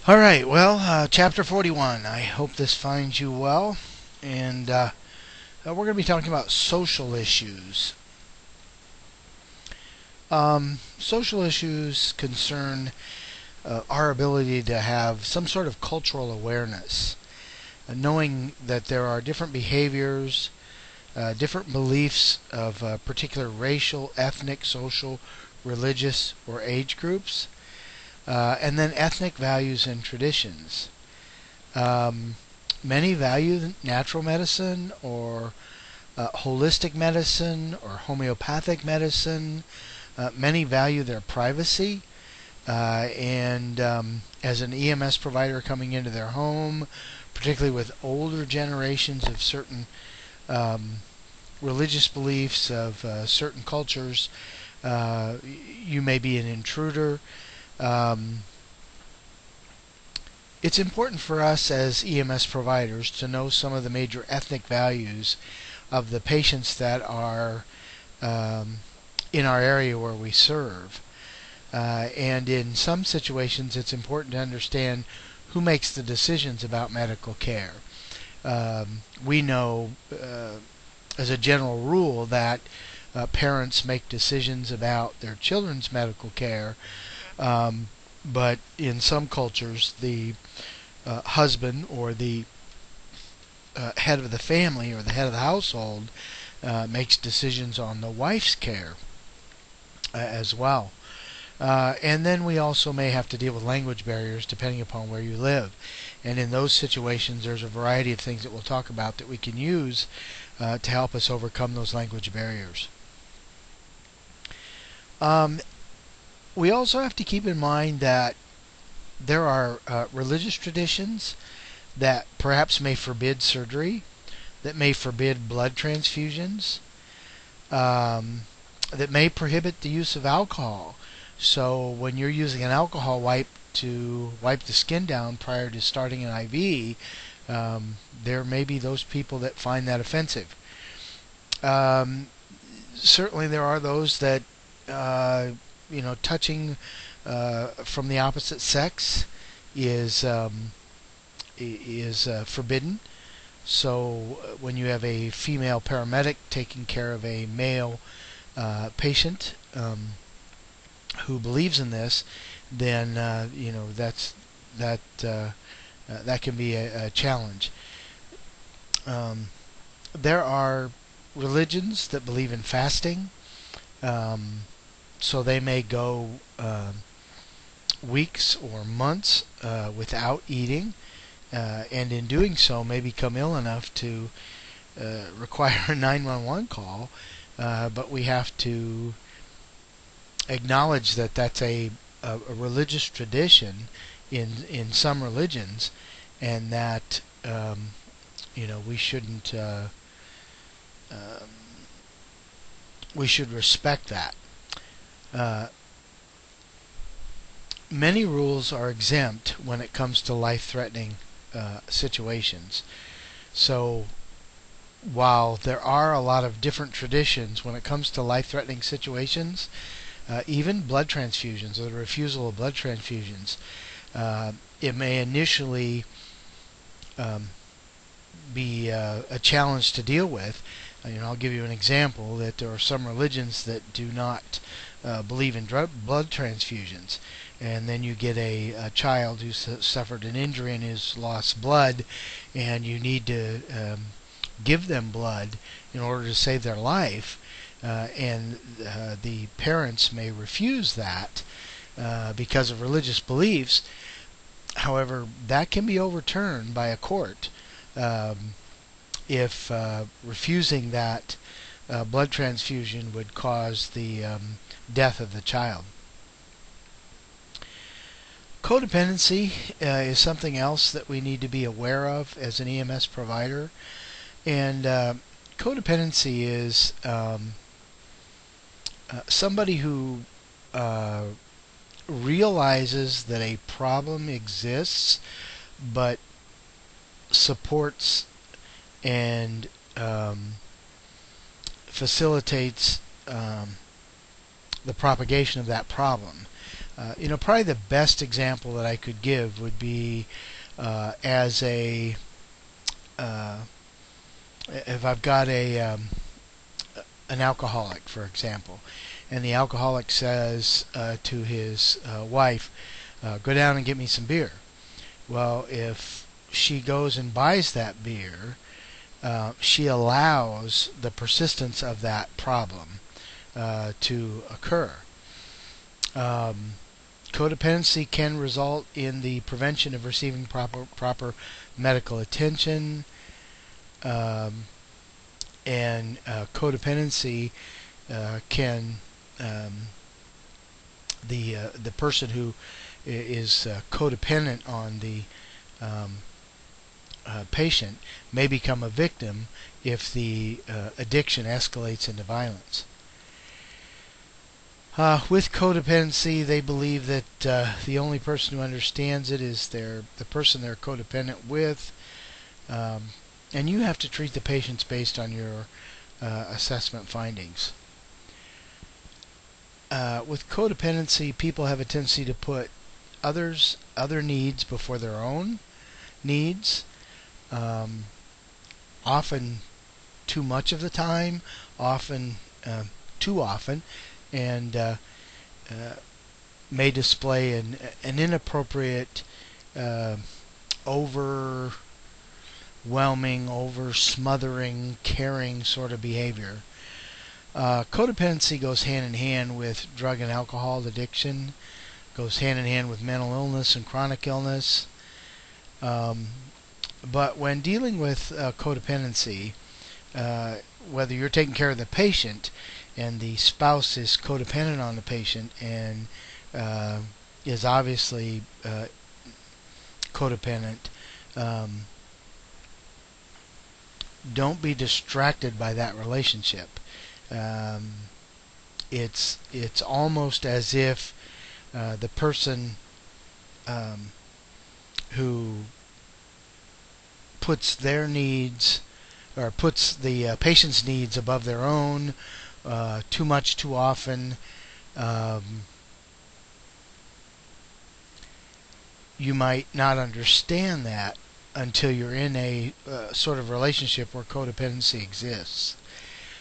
All right, well, chapter 41. I hope this finds you well. And we're going to be talking about social issues. Social issues concern our ability to have some sort of cultural awareness, knowing that there are different behaviors, different beliefs of particular racial, ethnic, social, religious, or age groups, and then ethnic values and traditions. Many value natural medicine or holistic medicine or homeopathic medicine. Many value their privacy, and as an EMS provider coming into their home, particularly with older generations of certain religious beliefs of certain cultures, you may be an intruder. It's important for us as EMS providers to know some of the major ethnic values of the patients that are in our area where we serve. And in some situations, it's important to understand who makes the decisions about medical care. We know, as a general rule, that parents make decisions about their children's medical care, but in some cultures, the husband or the head of the family or the head of the household makes decisions on the wife's care as well. And then we also may have to deal with language barriers depending upon where you live. And in those situations, there's a variety of things that we'll talk about that we can use to help us overcome those language barriers. We also have to keep in mind that there are religious traditions that perhaps may forbid surgery, that may forbid blood transfusions, that may prohibit the use of alcohol. So when you're using an alcohol wipe to wipe the skin down prior to starting an IV, there may be those people that find that offensive. Certainly there are those that, touching from the opposite sex is forbidden. So when you have a female paramedic taking care of a male patient who believes in this, then that can be a challenge. There are religions that believe in fasting, so they may go weeks or months without eating, and in doing so may become ill enough to require a 911 call, but we have to acknowledge that that's a religious tradition in some religions, and that we shouldn't we should respect that. Many rules are exempt when it comes to life-threatening situations. So while there are a lot of different traditions when it comes to life-threatening situations, even blood transfusions or the refusal of blood transfusions, it may initially be a challenge to deal with. I'll give you an example that there are some religions that do not believe in blood transfusions, and then you get a child who suffered an injury and has lost blood, and you need to give them blood in order to save their life, and the parents may refuse that because of religious beliefs. However, that can be overturned by a court if refusing that blood transfusion would cause the death of the child. Codependency is something else that we need to be aware of as an EMS provider. And codependency is somebody who realizes that a problem exists, but supports and facilitates the propagation of that problem. Probably the best example that I could give would be as a if I've got an alcoholic, for example, and the alcoholic says to his wife, "Go down and get me some beer." Well, if she goes and buys that beer, she allows the persistence of that problem to occur. Codependency can result in the prevention of receiving proper medical attention, and codependency can the person who is codependent on the patient may become a victim if the addiction escalates into violence. With codependency, they believe that the only person who understands it is the person they're codependent with, and you have to treat the patients based on your assessment findings. With codependency, people have a tendency to put other needs before their own needs, often too much of the time, often too often, and may display an inappropriate, overwhelming, over-smothering, caring sort of behavior. Codependency goes hand in hand with drug and alcohol addiction, goes hand in hand with mental illness and chronic illness. But when dealing with codependency, whether you're taking care of the patient and the spouse is codependent on the patient and is obviously codependent, don't be distracted by that relationship. It's almost as if the person who puts their needs or puts the patient's needs above their own too much, too often, you might not understand that until you're in a sort of relationship where codependency exists.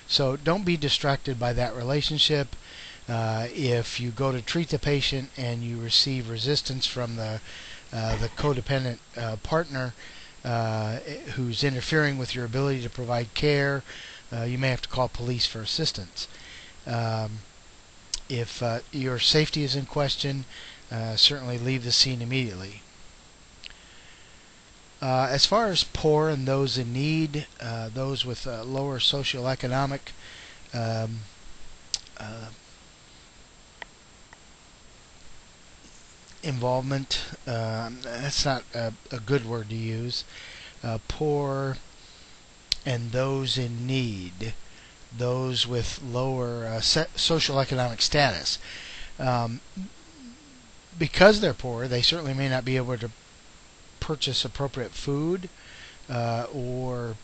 So don't be distracted by that relationship. If you go to treat the patient and you receive resistance from the codependent partner who's interfering with your ability to provide care, you may have to call police for assistance. If your safety is in question, certainly leave the scene immediately. As far as poor and those in need, those with lower socioeconomic involvement, that's not a good word to use. Poor and those in need, those with lower socioeconomic status. Because they're poor, they certainly may not be able to purchase appropriate food or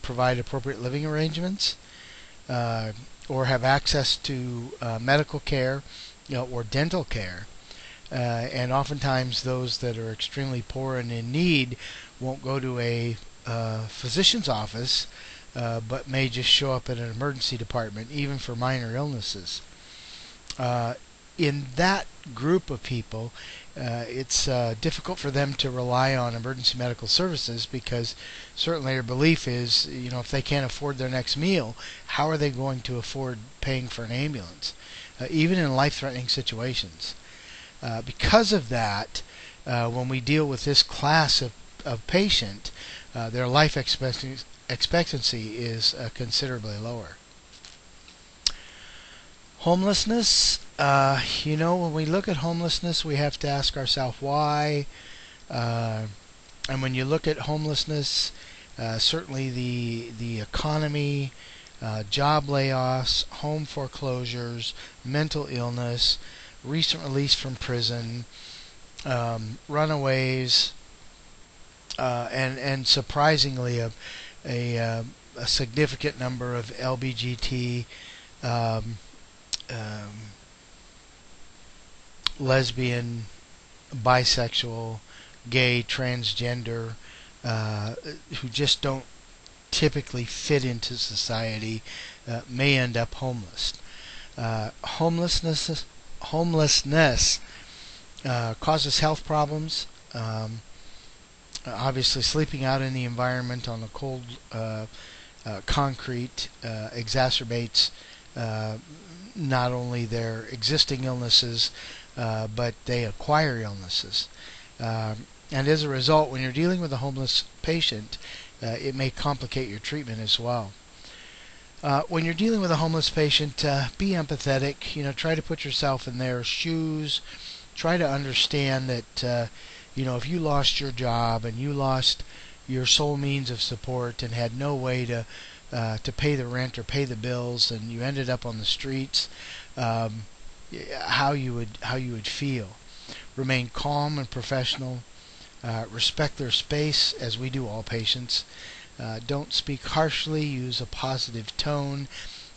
provide appropriate living arrangements or have access to medical care, or dental care. And oftentimes those that are extremely poor and in need won't go to a physician's office, but may just show up at an emergency department, even for minor illnesses. In that group of people, it's difficult for them to rely on emergency medical services because certainly their belief is, if they can't afford their next meal, how are they going to afford paying for an ambulance, even in life-threatening situations? Because of that, when we deal with this class of patient, their life expectancy is considerably lower. Homelessness, when we look at homelessness, we have to ask ourselves why. And when you look at homelessness, certainly the economy, job layoffs, home foreclosures, mental illness, recent release from prison, runaways, and surprisingly a significant number of LGBT, that's not a good word to use, people with disabilities, people with mental illness, people with chronic illness, people with mental illness, people with job layoffs, home foreclosures, recent release from prison, runaways, and a significant number of LGBT, that's not a good word to use, people with disabilities, people with mental illness, people with chronic illness, people with job layoffs, home foreclosures, recent release from prison, runaways, lesbian, bisexual, gay, transgender, who just don't typically fit into society, may end up homeless. Homelessness causes health problems. Obviously, sleeping out in the environment on the cold concrete exacerbates not only their existing illnesses, but they acquire illnesses. And as a result, when you're dealing with a homeless patient, it may complicate your treatment as well. When you're dealing with a homeless patient, be empathetic. Try to put yourself in their shoes. Try to understand that, if you lost your job and you lost your sole means of support and had no way to pay the rent or pay the bills, and you ended up on the streets, how you would feel. Remain calm and professional. Respect their space, as we do all patients. Don't speak harshly. Use a positive tone.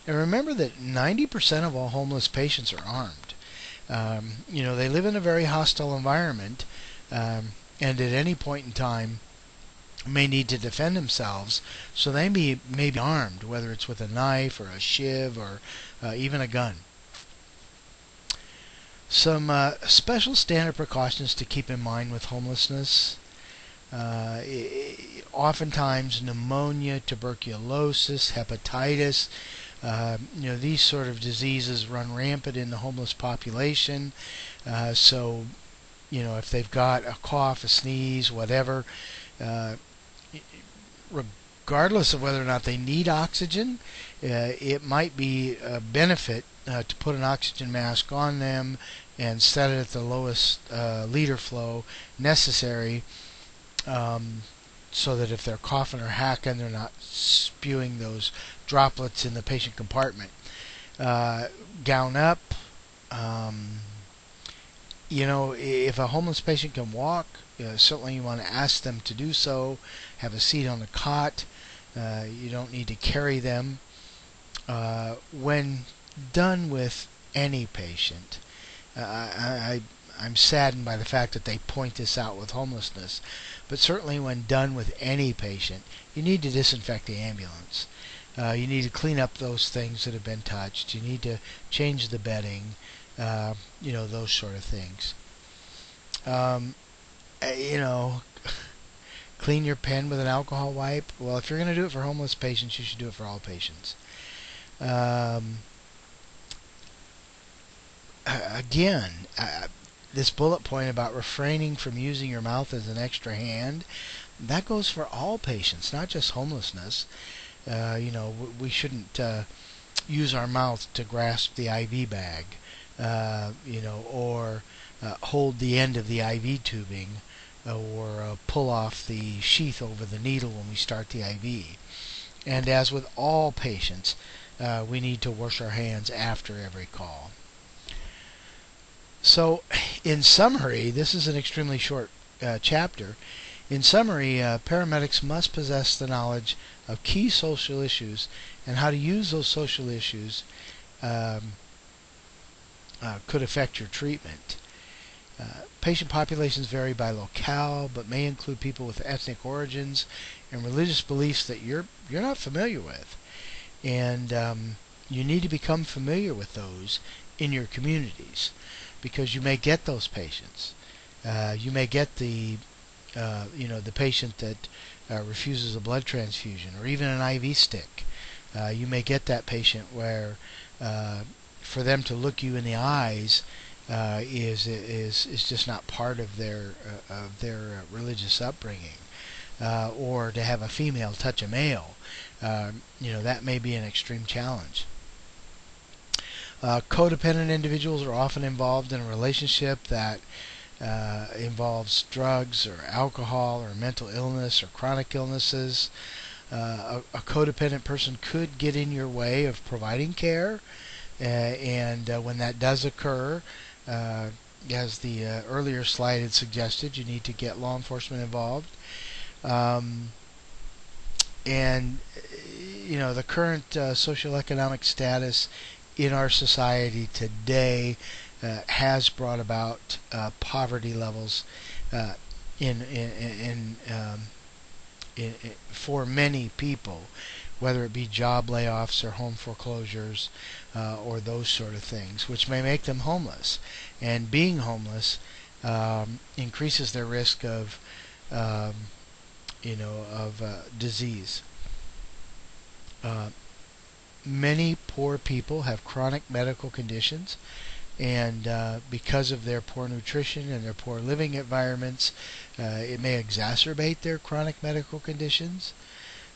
And remember that 90% of all homeless patients are armed. They live in a very hostile environment, and at any point in time may need to defend themselves, so they may be armed, whether it's with a knife or a shiv or even a gun. Some special standard precautions to keep in mind with homelessness. Oftentimes pneumonia, tuberculosis, hepatitis, these sort of diseases run rampant in the homeless population. So, if they've got a cough, a sneeze, whatever, regardless of whether or not they need oxygen, it might be a benefit to put an oxygen mask on them and set it at the lowest liter flow necessary, so that if they're coughing or hacking, they're not spewing those droplets in the patient compartment. Gown up. If a homeless patient can walk, certainly you want to ask them to do so. Have a seat on the cot. You don't need to carry them. When done with any patient, I'm saddened by the fact that they point this out with homelessness, but certainly when done with any patient, you need to disinfect the ambulance. You need to clean up those things that have been touched. You need to change the bedding, those sort of things. Clean your pen with an alcohol wipe. Well, if you're going to do it for homeless patients, you should do it for all patients. Again, this bullet point about refraining from using your mouth as an extra hand, that goes for all patients, not just homelessness. We shouldn't use our mouth to grasp the IV bag, or hold the end of the IV tubing, or pull off the sheath over the needle when we start the IV. And as with all patients, we need to wash our hands after every call. So, in summary, this is an extremely short chapter. In summary, paramedics must possess the knowledge of key social issues and how to use those social issues could affect your treatment. Patient populations vary by locale, but may include people with ethnic origins and religious beliefs that you're not familiar with. And you need to become familiar with those in your communities, because you may get those patients. You may get the patient that refuses a blood transfusion or even an IV stick. You may get that patient where for them to look you in the eyes is just not part of their religious upbringing, or to have a female touch a male. That may be an extreme challenge. Codependent individuals are often involved in a relationship that involves drugs or alcohol or mental illness or chronic illnesses. A codependent person could get in your way of providing care, and when that does occur, as the earlier slide had suggested, you need to get law enforcement involved. And the current socioeconomic status in our society today has brought about poverty levels uh, for many people, whether it be job layoffs or home foreclosures or those sort of things, which may make them homeless. And being homeless increases their risk of um, disease. Uh, Many poor people have chronic medical conditions, and because of their poor nutrition and their poor living environments, it may exacerbate their chronic medical conditions.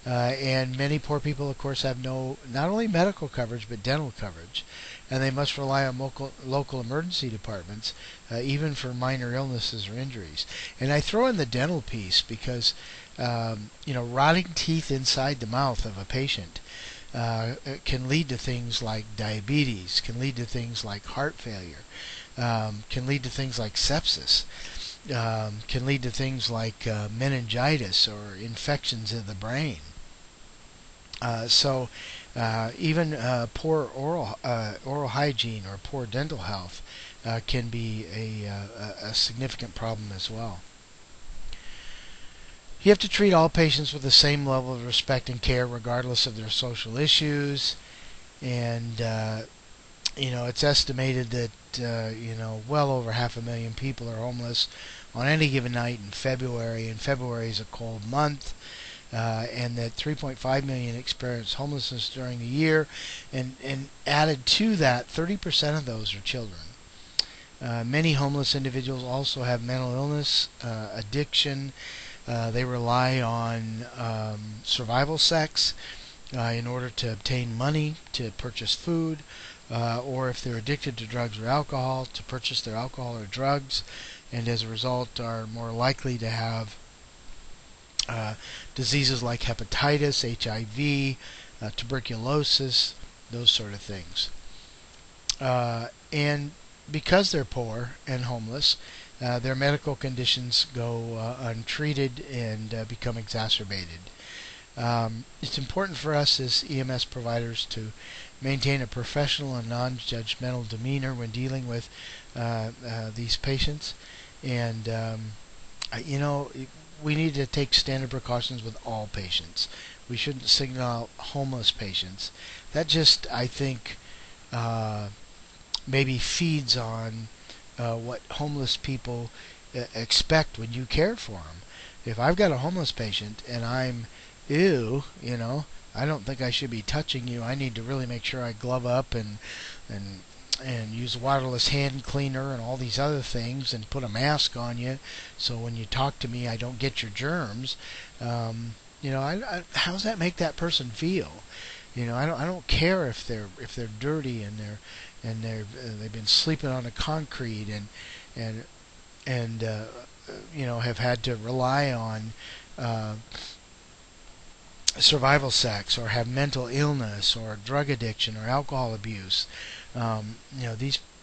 And many poor people, of course, have not only medical coverage but dental coverage, and they must rely on local emergency departments, even for minor illnesses or injuries. And I throw in the dental piece because rotting teeth inside the mouth of a patient can lead to things like diabetes, can lead to things like heart failure, can lead to things like sepsis, can lead to things like meningitis or infections in the brain. So even poor oral hygiene or poor dental health can be a significant problem as well. You have to treat all patients with the same level of respect and care regardless of their social issues. And it's estimated that well over 500,000 people are homeless on any given night in February, and February is a cold month. And that 3.5 million experience homelessness during the year, and added to that, 30% of those are children. Many homeless individuals also have mental illness, addiction. They rely on survival sex in order to obtain money to purchase food, or if they're addicted to drugs or alcohol, to purchase their alcohol or drugs, and as a result are more likely to have diseases like hepatitis, HIV, tuberculosis, those sort of things. And because they're poor and homeless, their medical conditions go untreated and become exacerbated. It's important for us as EMS providers to maintain a professional and non-judgmental demeanor when dealing with these patients. And we need to take standard precautions with all patients. We shouldn't single out homeless patients. That just, I think, maybe feeds on what homeless people expect when you care for them. If I've got a homeless patient and I'm, ew, I don't think I should be touching you. I need to really make sure I glove up and use waterless hand cleaner and all these other things and put a mask on you so when you talk to me I don't get your germs. How does that make that person feel? I don't care if they're dirty and they've been sleeping on the concrete and have had to rely on survival sex, or have mental illness or drug addiction or alcohol abuse.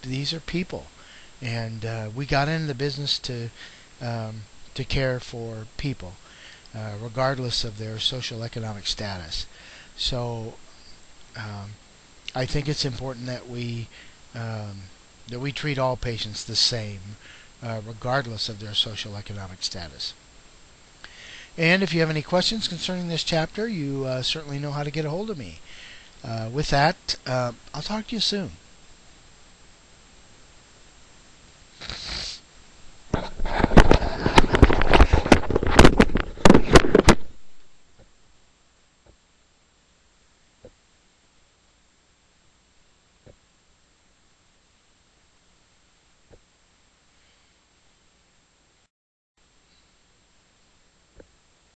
These are people, and we got into the business to care for people, regardless of their social economic status. So I think it's important that we treat all patients the same, regardless of their social economic status. And if you have any questions concerning this chapter, you certainly know how to get a hold of me. With that, I'll talk to you soon.